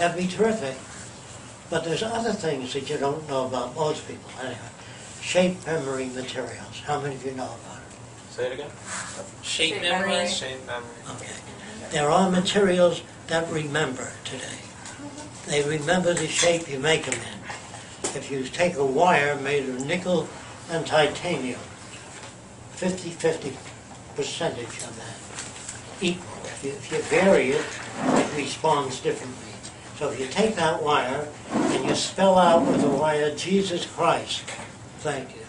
That'd be terrific. But there's other things that you don't know about, most people anyway. Shape memory materials. How many of you know about it? Say it again. Shape memory. Shape memory. Okay. There are materials that remember today. They remember the shape you make them in. If you take a wire made of nickel and titanium, 50-50 percentage of that, equal. If you vary it, it responds differently. So if you take that wire and you spell out with the wire Jesus Christ, thank you.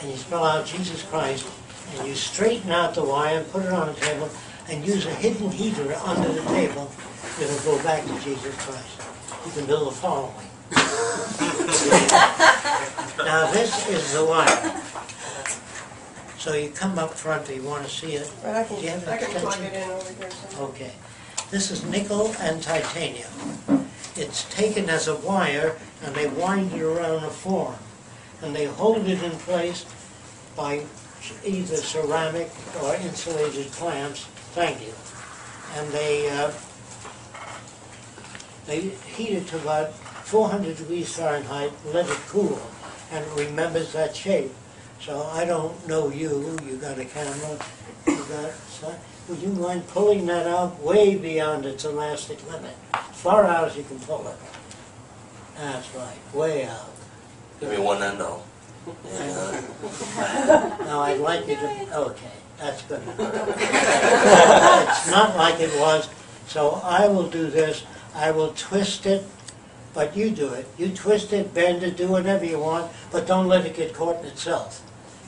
And you spell out Jesus Christ, and you straighten out the wire and put it on a table and use a hidden heater under the table, it'll go back to Jesus Christ. You can build the following. Now this is the wire. So you come up front, you want to see it. But I can, Do you have an I can plug extension? it in over here somewhere. Okay. This is nickel and titanium. It's taken as a wire and they wind it around a form. And they hold it in place by either ceramic or insulated clamps. Thank you. And they heat it to about 400 degrees Fahrenheit, let it cool, and it remembers that shape. So I don't know you got a camera, you got, would you mind pulling that out way beyond its elastic limit? As far out as you can pull it. That's right, way out. Give me one end though. Now I'd like you to, okay, that's good enough. It's not like it was, so I will do this, I will twist it, but you do it. You twist it, bend it, do whatever you want, but don't let it get caught in itself.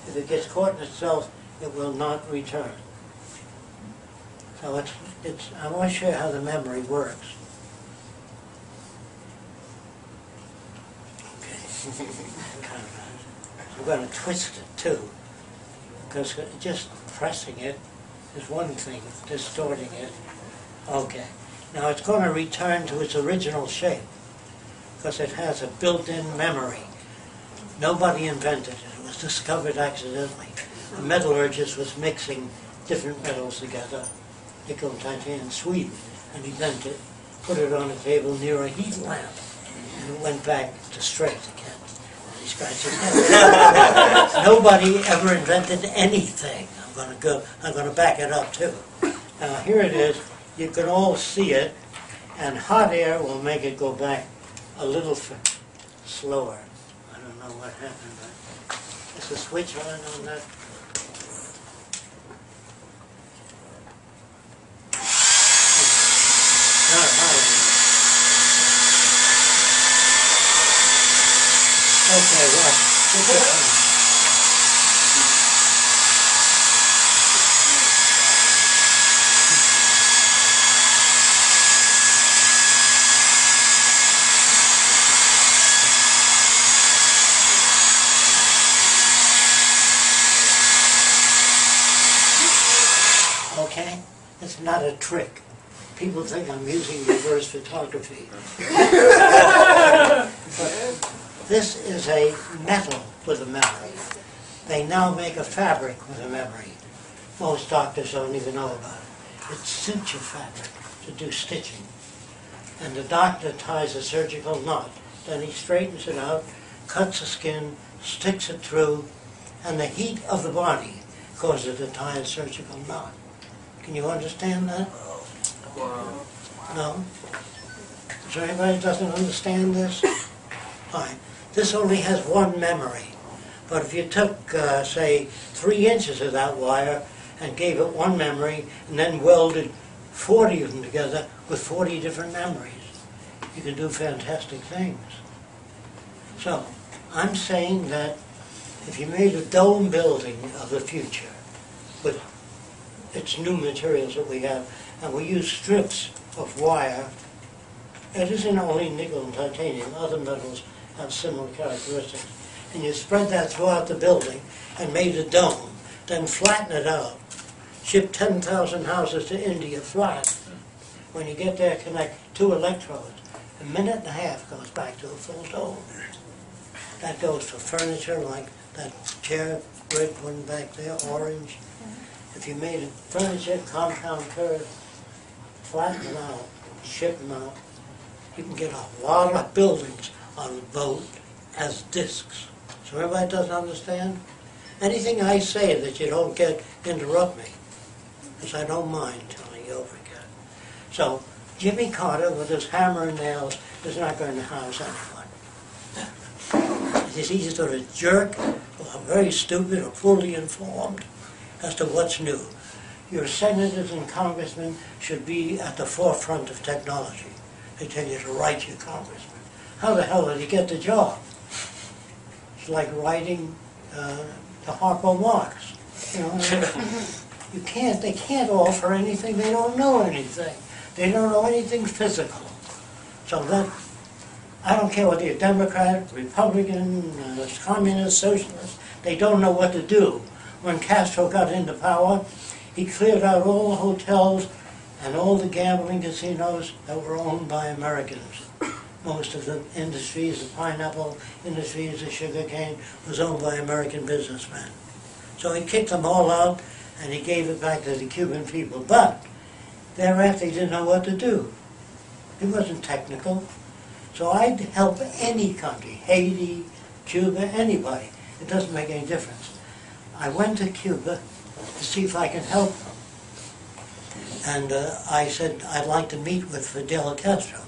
If it gets caught in itself, it will not return. So I want to show you how the memory works. Okay. I'm going to twist it too, because just pressing it is one thing, distorting it. Okay. Now it's going to return to its original shape, because it has a built-in memory. Nobody invented it. It was discovered accidentally. A metallurgist was mixing different metals together, nickel and titanium in Sweden, and he bent it, put it on a table near a heat lamp, and it went back to straight again. And he scratched his head. Nobody ever invented anything. I'm going to back it up too. Now here it is. You can all see it, and hot air will make it go back a little slower. I don't know what happened, but is the switch on that? Not hot enough. Okay, well, okay? It's not a trick. People think I'm using reverse photography. But this is a metal with a memory. They now make a fabric with a memory. Most doctors don't even know about it. It's suture fabric to do stitching. And the doctor ties a surgical knot. Then he straightens it out, cuts the skin, sticks it through, and the heat of the body causes it to tie a surgical knot. Can you understand that? No? Is there anybody that doesn't understand this? Fine. This only has one memory. But if you took, say, 3 inches of that wire and gave it one memory and then welded 40 of them together with 40 different memories, you can do fantastic things. So, I'm saying that if you made a dome building of the future with its new materials that we have, and we use strips of wire, it isn't only nickel and titanium, other metals have similar characteristics, and you spread that throughout the building and made a dome, then flatten it out, ship 10,000 houses to India flat. When you get there, connect 2 electrodes. A minute and a half goes back to a full dome. That goes for furniture like that chair, red one back there, orange. If you made a furniture compound curve, flatten it out, ship them out. You can get a lot of buildings on a boat as discs. So everybody doesn't understand? Anything I say that you don't get, interrupt me, because I don't mind telling you over again. So Jimmy Carter, with his hammer and nails, is not going to house anyone. He's either sort of jerk, or very stupid, or fully informed as to what's new. Your senators and congressmen should be at the forefront of technology. They tell you to write your congressman. How the hell did he get the job? It's like writing to Harpo Marx. You know, they can't offer anything. They don't know anything. They don't know anything physical. So that, I don't care whether you're Democrat, Republican, Communist, Socialist, they don't know what to do. When Castro got into power, he cleared out all the hotels and all the gambling casinos that were owned by Americans. Most of the industries, the pineapple industries, the sugar cane, was owned by American businessmen. So he kicked them all out and he gave it back to the Cuban people. But thereafter he didn't know what to do. He wasn't technical. So I'd help any country, Haiti, Cuba, anybody. It doesn't make any difference. I went to Cuba to see if I can help them. And I said, I'd like to meet with Fidel Castro.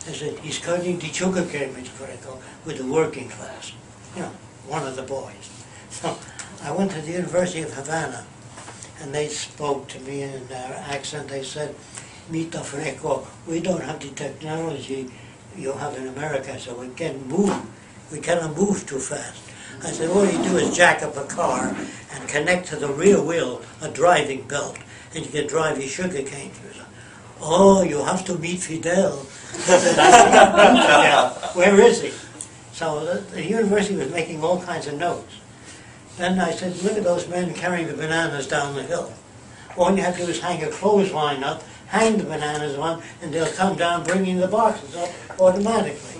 I said, he's cutting the sugar cane, Mr. Fresco, with the working class. You know, one of the boys. So I went to the University of Havana, and they spoke to me in their accent. They said, Mr. Fresco, we don't have the technology you have in America, so we can't move. We cannot move too fast. I said, all you do is jack up a car and connect to the rear wheel a driving belt, and you can drive your sugar cane through. Oh, you have to meet Fidel. I said, Fidel. Where is he? So the university was making all kinds of notes. Then I said, look at those men carrying the bananas down the hill. All you have to do is hang a clothesline up, hang the bananas on, and they'll come down bringing the boxes up automatically.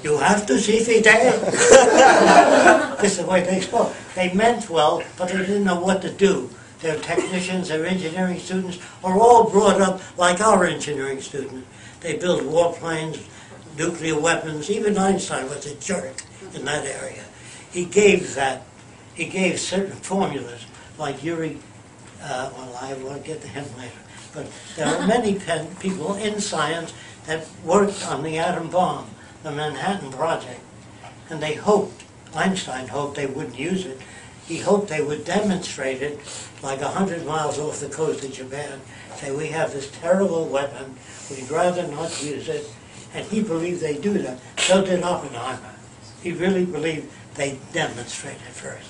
You have to see Fidel. This is the way they spoke. They meant well, but they didn't know what to do. Their technicians, their engineering students are all brought up like our engineering students. They build warplanes, nuclear weapons. Even Einstein was a jerk in that area. He gave certain formulas, like Yuri, well, I will get to him later. But there are many people in science that worked on the atom bomb, the Manhattan Project, and they hoped, Einstein hoped they wouldn't use it. He hoped they would demonstrate it like 100 miles off the coast of Japan. Say, we have this terrible weapon, we'd rather not use it. And he believed they'd do that. So did Oppenheimer. He really believed they'd demonstrate it first.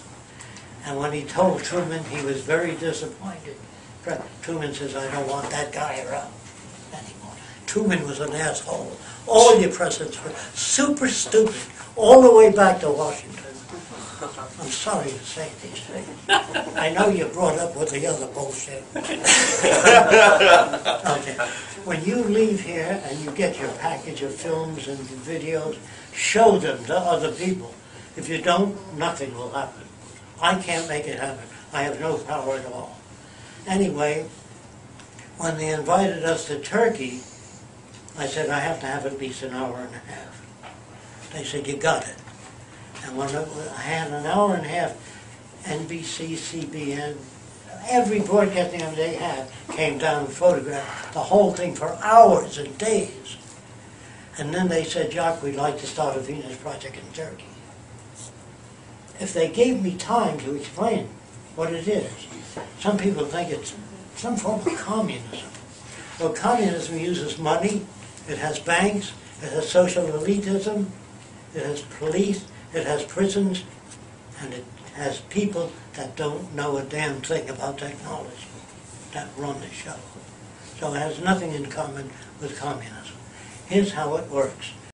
And when he told Truman, he was very disappointed. Truman says, I don't want that guy around anymore. Truman was an asshole. All your presidents were super stupid, all the way back to Washington. I'm sorry to say these things. I know you're brought up with the other bullshit. Okay. When you leave here and you get your package of films and videos, show them to other people. If you don't, nothing will happen. I can't make it happen. I have no power at all. Anyway, when they invited us to Turkey, I said, I have to have at least an hour and a half. They said, you got it. And when I had an hour and a half, NBC, CBN, every broadcasting they had came down and photographed the whole thing for hours and days. And then they said, Jacque, we'd like to start a Venus project in Turkey. If they gave me time to explain what it is, some people think it's some form of communism. Well, communism uses money, it has banks, it has social elitism, it has police, it has prisons, and it has people that don't know a damn thing about technology that run the show. So it has nothing in common with communism. Here's how it works.